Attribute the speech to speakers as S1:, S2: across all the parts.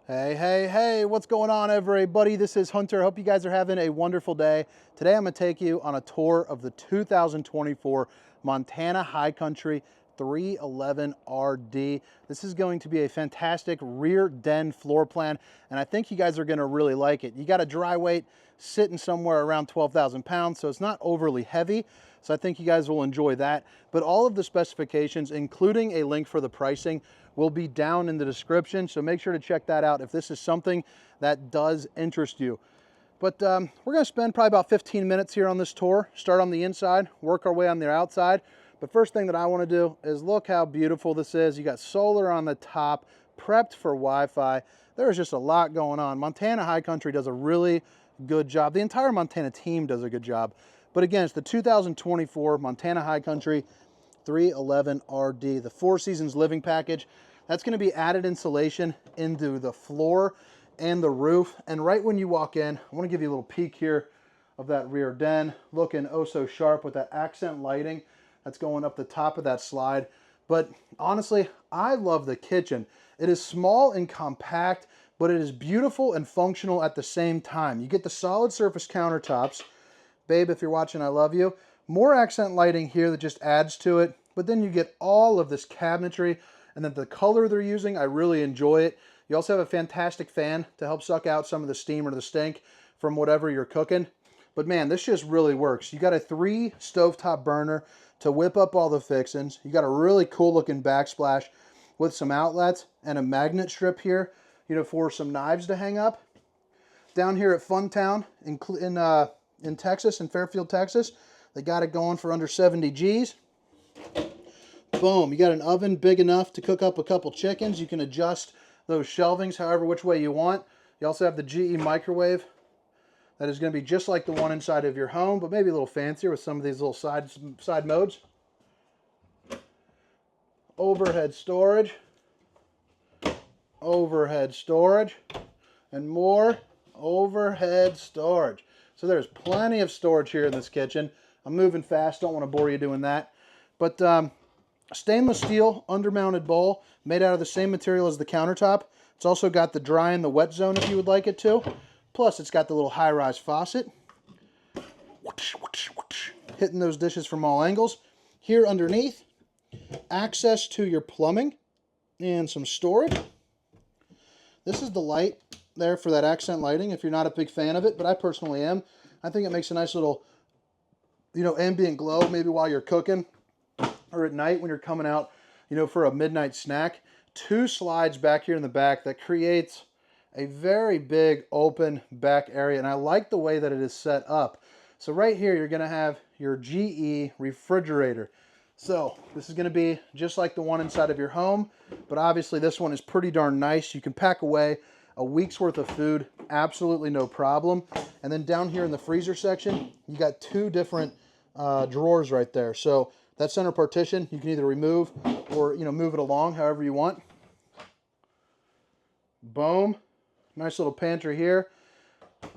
S1: Hey, hey, hey, what's going on, everybody? This is Hunter. Hope you guys are having a wonderful day. Today I'm going to take you on a tour of the 2024 Montana High Country 311 RD. This is going to be a fantastic rear den floor plan, and I think you guys are going to really like it. You got a dry weight sitting somewhere around 12,000 pounds, so it's not overly heavy. So I think you guys will enjoy that. But all of the specifications, including a link for the pricing, will be down in the description. So make sure to check that out if this is something that does interest you. But we're going to spend probably about 15 minutes here on this tour. Start on the inside, work our way on the outside. But first thing that I want to do is look how beautiful this is. You got solar on the top, prepped for Wi-Fi. There's just a lot going on. Montana High Country does a really good job. The entire Montana team does a good job. But again, it's the 2024 Montana High Country 311 RD, the Four Seasons living package. That's going to be added insulation into the floor and the roof. And right when you walk in, I want to give you a little peek here of that rear den, looking oh so sharp with that accent lighting that's going up the top of that slide. But honestly, I love the kitchen. It is small and compact, but it is beautiful and functional at the same time. You get the solid surface countertops. Babe, if you're watching, I love you. More accent lighting here that just adds to it, but then you get all of this cabinetry, and then the color they're using, I really enjoy it. You also have a fantastic fan to help suck out some of the steam or the stink from whatever you're cooking. But man, this just really works. You got a 3 stovetop burner to whip up all the fixings. You got a really cool looking backsplash with some outlets and a magnet strip here, you know, for some knives to hang up. Down here at Funtown in Texas, in Fairfield, Texas, they got it going for under 70 G's. Boom, you got an oven big enough to cook up a couple chickens. You can adjust those shelvings however which way you want. You also have the GE microwave that is going to be just like the one inside of your home, but maybe a little fancier with some of these little side modes. Overhead storage, and more overhead storage. So there's plenty of storage here in this kitchen. I'm moving fast, don't want to bore you doing that. But stainless steel undermounted bowl made out of the same material as the countertop. It's also got the dry and the wet zone if you would like it to. Plus it's got the little high-rise faucet. Hitting those dishes from all angles. Here underneath, access to your plumbing and some storage. This is the light there for that accent lighting if you're not a big fan of it, but I personally am. I think it makes a nice little, you know, ambient glow maybe while you're cooking or at night when you're coming out, you know, for a midnight snack. 2 slides back here in the back that creates a very big open back area, and I like the way that it is set up. So right here you're going to have your GE refrigerator. So this is going to be just like the one inside of your home, but obviously this one is pretty darn nice. You can pack away a week's worth of food, absolutely no problem. And then down here in the freezer section, you got 2 different drawers right there. So that center partition, you can either remove or, you know, move it along however you want. Boom. Nice little pantry here.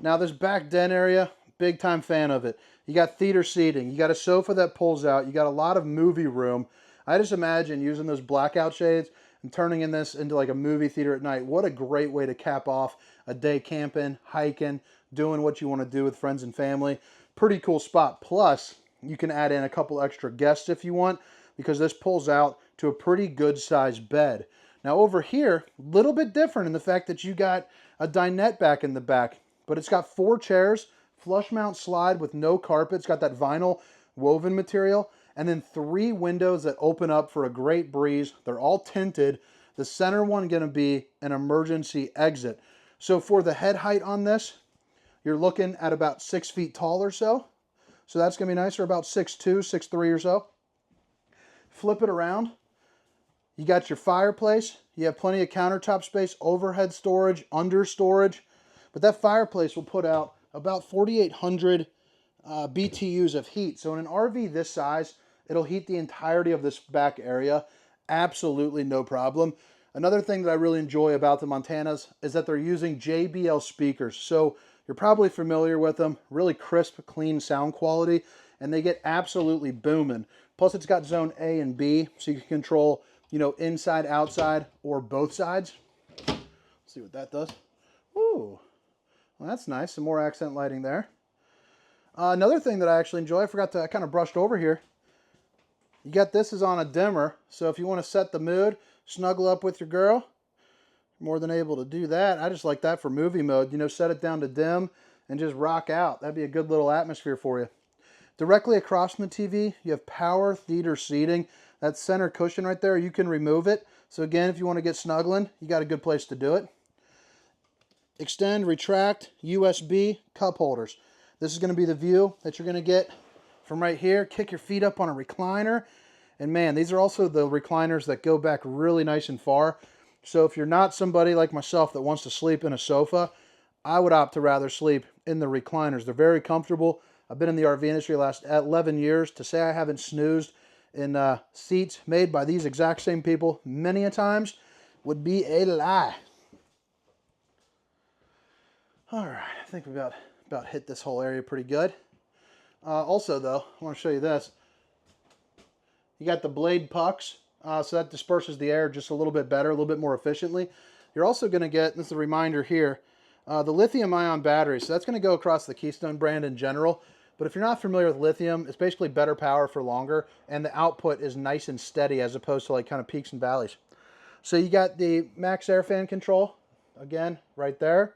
S1: Now this back den area, big time fan of it. You got theater seating. You got a sofa that pulls out. You got a lot of movie room. I just imagine using those blackout shades and turning in this into like a movie theater at night. What a great way to cap off a day camping, hiking, doing what you want to do with friends and family. Pretty cool spot. Plus, you can add in a couple extra guests if you want, because this pulls out to a pretty good sized bed. Now over here, a little bit different in the fact that you got a dinette back in the back, but it's got 4 chairs, flush mount slide with no carpet. It's got that vinyl woven material, and then 3 windows that open up for a great breeze. They're all tinted. The center one going to be an emergency exit. So for the head height on this, you're looking at about 6 feet tall or so. So that's going to be nice, or about 6'2", 6'3" or so. Flip it around. You got your fireplace. You have plenty of countertop space, overhead storage, under storage. But that fireplace will put out about 4,800 BTUs of heat. So in an RV this size, it'll heat the entirety of this back area. Absolutely no problem. Another thing that I really enjoy about the Montanas is that they're using JBL speakers. So you're probably familiar with them. Really crisp, clean sound quality, and they get absolutely booming. Plus it's got zone A and B, so you can control, you know, inside, outside, or both sides. Let's see what that does. Ooh, well, that's nice. Some more accent lighting there. Another thing that I actually enjoy, I kind of brushed over here. You got this is on a dimmer, so if you want to set the mood, snuggle up with your girl, you're more than able to do that. I just like that for movie mode. You know, set it down to dim and just rock out. That'd be a good little atmosphere for you. Directly across from the TV, you have power theater seating. That center cushion right there, you can remove it. So again, if you want to get snuggling, you got a good place to do it. Extend, retract, USB cup holders. This is going to be the view that you're going to get from right here. Kick your feet up on a recliner. And man, these are also the recliners that go back really nice and far. So if you're not somebody like myself that wants to sleep in a sofa, I would opt to rather sleep in the recliners. They're very comfortable. I've been in the RV industry the last 11 years. To say I haven't snoozed in seats made by these exact same people many a times would be a lie. All right, I think we've about hit this whole area pretty good. Also, though, I want to show you this. You got the blade pucks, so that disperses the air just a little bit better, a little bit more efficiently. You're also going to get, this is a reminder here, the lithium-ion battery. So that's going to go across the Keystone brand in general. But if you're not familiar with lithium, it's basically better power for longer, and the output is nice and steady as opposed to like kind of peaks and valleys. So you got the max air fan control, again, right there.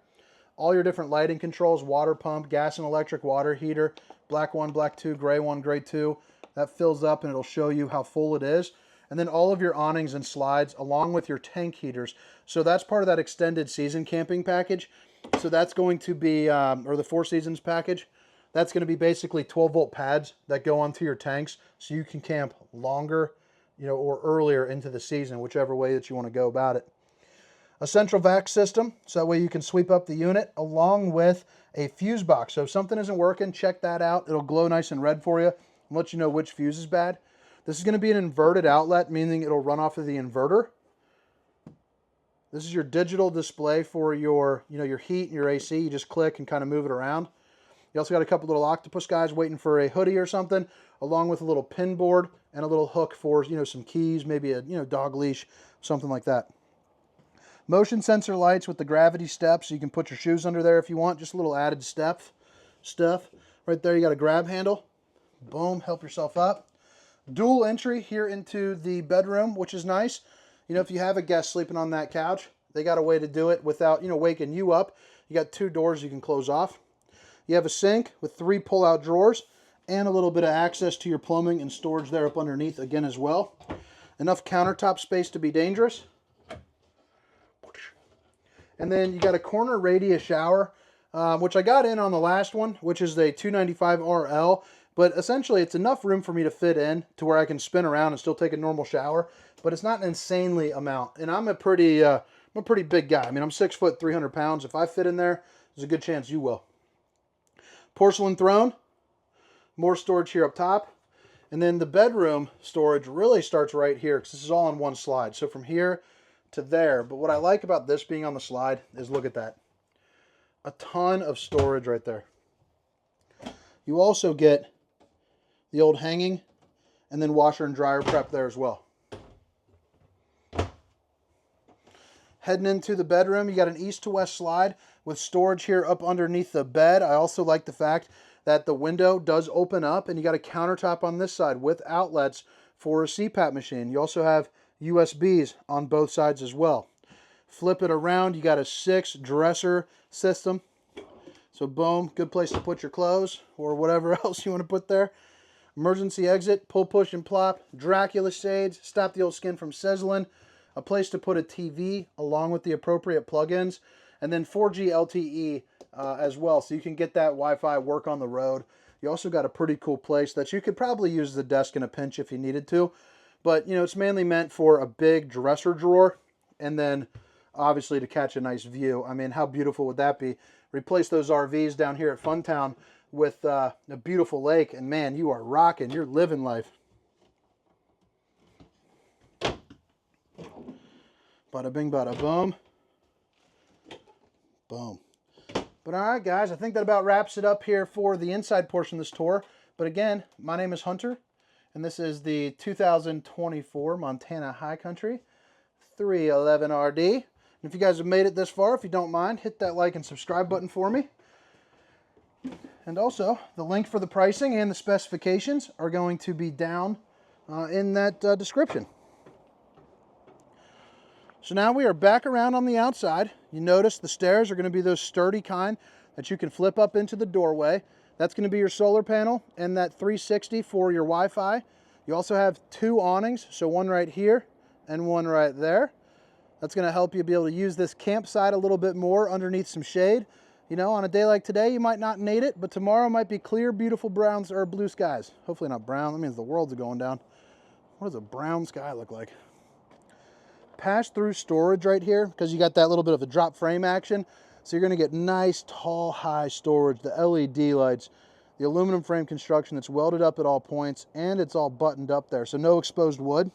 S1: All your different lighting controls, water pump, gas and electric water heater, black 1, black 2, gray 1, gray 2. That fills up and it'll show you how full it is. And then all of your awnings and slides along with your tank heaters. So that's part of that extended season camping package. So that's going to be, or the 4 seasons package. That's going to be basically 12-volt pads that go onto your tanks so you can camp longer, you know, or earlier into the season, whichever way that you want to go about it. A central vac system, so that way you can sweep up the unit, along with a fuse box. So if something isn't working, check that out. It'll glow nice and red for you and let you know which fuse is bad. This is going to be an inverted outlet, meaning it'll run off of the inverter. This is your digital display for your, you know, your heat and your AC. You just click and kind of move it around. You also got a couple little octopus guys waiting for a hoodie or something, along with a little pin board and a little hook for, you know, some keys, maybe a, you know, dog leash, something like that. Motion sensor lights with the gravity steps, so you can put your shoes under there if you want. Just a little added stuff. Right there, you got a grab handle. Boom, help yourself up. Dual entry here into the bedroom, which is nice. You know, if you have a guest sleeping on that couch, they got a way to do it without, you know, waking you up. You got 2 doors you can close off. You have a sink with 3 pull-out drawers and a little bit of access to your plumbing and storage there up underneath again as well. Enough countertop space to be dangerous. And then you got a corner radius shower, which I got in on the last one, which is a 295 RL. But essentially, it's enough room for me to fit in to where I can spin around and still take a normal shower. But it's not an insanely amount. And I'm a pretty big guy. I mean, I'm 6 foot, 300 pounds. If I fit in there, there's a good chance you will. Porcelain throne, more storage here up top. And then the bedroom storage really starts right here because this is all on one slide. So from here to there. But what I like about this being on the slide is look at that. A ton of storage right there. You also get the old hanging and then washer and dryer prep there as well. Heading into the bedroom, you got an east to west slide with storage here up underneath the bed. I also like the fact that the window does open up and you got a countertop on this side with outlets for a CPAP machine. You also have USBs on both sides as well. Flip it around, you got a 6 dresser system. So boom, good place to put your clothes or whatever else you want to put there. Emergency exit, pull, push, and plop. Dracula shades, stop the old skin from sizzling. A place to put a TV along with the appropriate plugins. And then 4G LTE as well, so you can get that Wi-Fi work on the road. You also got a pretty cool place that you could probably use as a desk in a pinch if you needed to. But, you know, it's mainly meant for a big dresser drawer and then obviously to catch a nice view. I mean, how beautiful would that be? Replace those RVs down here at Funtown with a beautiful lake, and man, you are rocking. You're living life. Bada bing, bada boom. Boom. But all right, guys, I think that about wraps it up here for the inside portion of this tour. But again, my name is Hunter, and this is the 2024 Montana High Country 311 RD. If you guys have made it this far, if you don't mind, hit that like and subscribe button for me. And also, the link for the pricing and the specifications are going to be down in that description. So now we are back around on the outside. You notice the stairs are going to be those sturdy kind that you can flip up into the doorway. That's going to be your solar panel and that 360 for your Wi-Fi. You also have 2 awnings, so one right here and one right there. That's going to help you be able to use this campsite a little bit more underneath some shade. You know, on a day like today, you might not need it, but tomorrow might be clear, beautiful browns or blue skies. Hopefully not brown. That means the world's going down. What does a brown sky look like? Pass-through storage right here, because you got that little bit of a drop frame action. So you're going to get nice, tall, high storage, the LED lights, the aluminum frame construction that's welded up at all points, and it's all buttoned up there, so no exposed wood.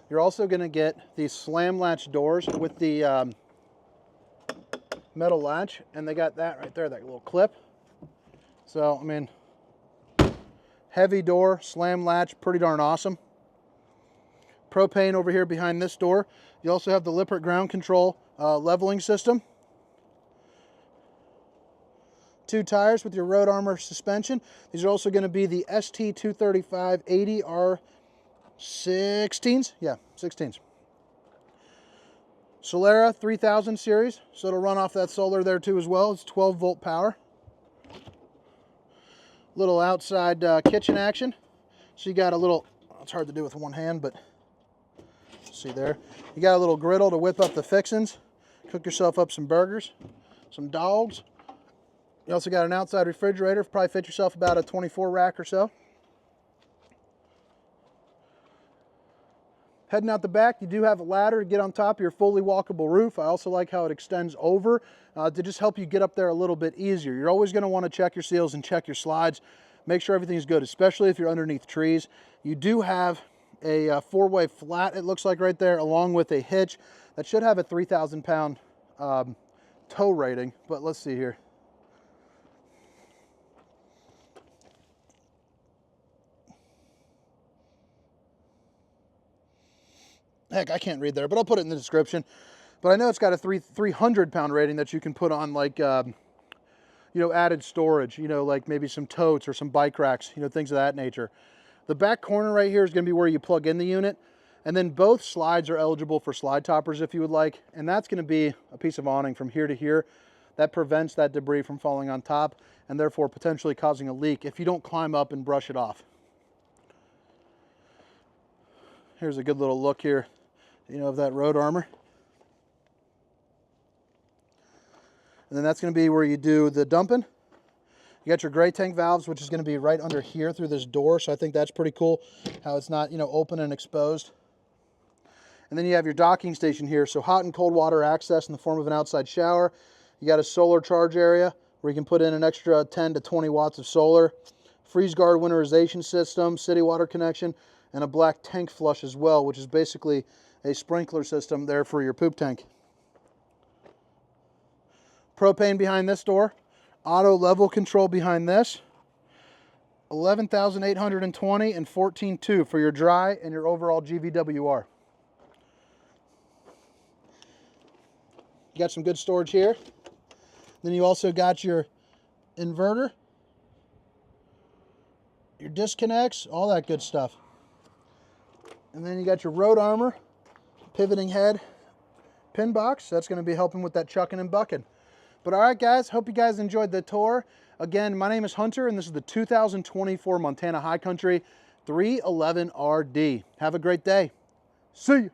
S1: You're also going to get these slam latch doors with the metal latch, and they got that right there, that little clip. So, I mean, heavy door, slam latch, pretty darn awesome. Propane over here behind this door. You also have the Lippert ground control leveling system. 2 tires with your road armor suspension. These are also going to be the ST235 80R 16s. Yeah, 16s. Solera 3000 series, so it'll run off that solar there too as well. It's 12 volt power. Little outside kitchen action. So you got a little, it's hard to do with one hand, but see there. You got a little griddle to whip up the fixins. Cook yourself up some burgers, some dogs. You also got an outside refrigerator. Probably fit yourself about a 24 rack or so. Heading out the back, you do have a ladder to get on top of your fully walkable roof. I also like how it extends over to just help you get up there a little bit easier. You're always going to want to check your seals and check your slides. Make sure everything's good, especially if you're underneath trees. You do have a 4-way flat, it looks like right there, along with a hitch that should have a 3,000 pound tow rating, but let's see here. Heck, I can't read there, but I'll put it in the description. But I know it's got a 300 pound rating that you can put on, like, you know, added storage, you know, like maybe some totes or some bike racks, you know, things of that nature. The back corner right here is going to be where you plug in the unit. And then both slides are eligible for slide toppers if you would like. And that's going to be a piece of awning from here to here that prevents that debris from falling on top and therefore potentially causing a leak if you don't climb up and brush it off. Here's a good little look here, you know, of that road armor. And then that's going to be where you do the dumping. You got your gray tank valves, which is going to be right under here through this door. So I think that's pretty cool how it's not, you know, open and exposed. And then you have your docking station here. So hot and cold water access in the form of an outside shower. You got a solar charge area where you can put in an extra 10 to 20 watts of solar. Freeze guard winterization system, city water connection, and a black tank flush as well, which is basically a sprinkler system there for your poop tank. Propane behind this door. Auto level control behind this. 11,820 and 14.2 for your dry and your overall GVWR. You got some good storage here. Then you also got your inverter, your disconnects, all that good stuff. And then you got your road armor, pivoting head, pin box. That's going to be helping with that chucking and bucking. But all right, guys, hope you guys enjoyed the tour. Again, my name is Hunter, and this is the 2024 Montana High Country 311RD. Have a great day. See you.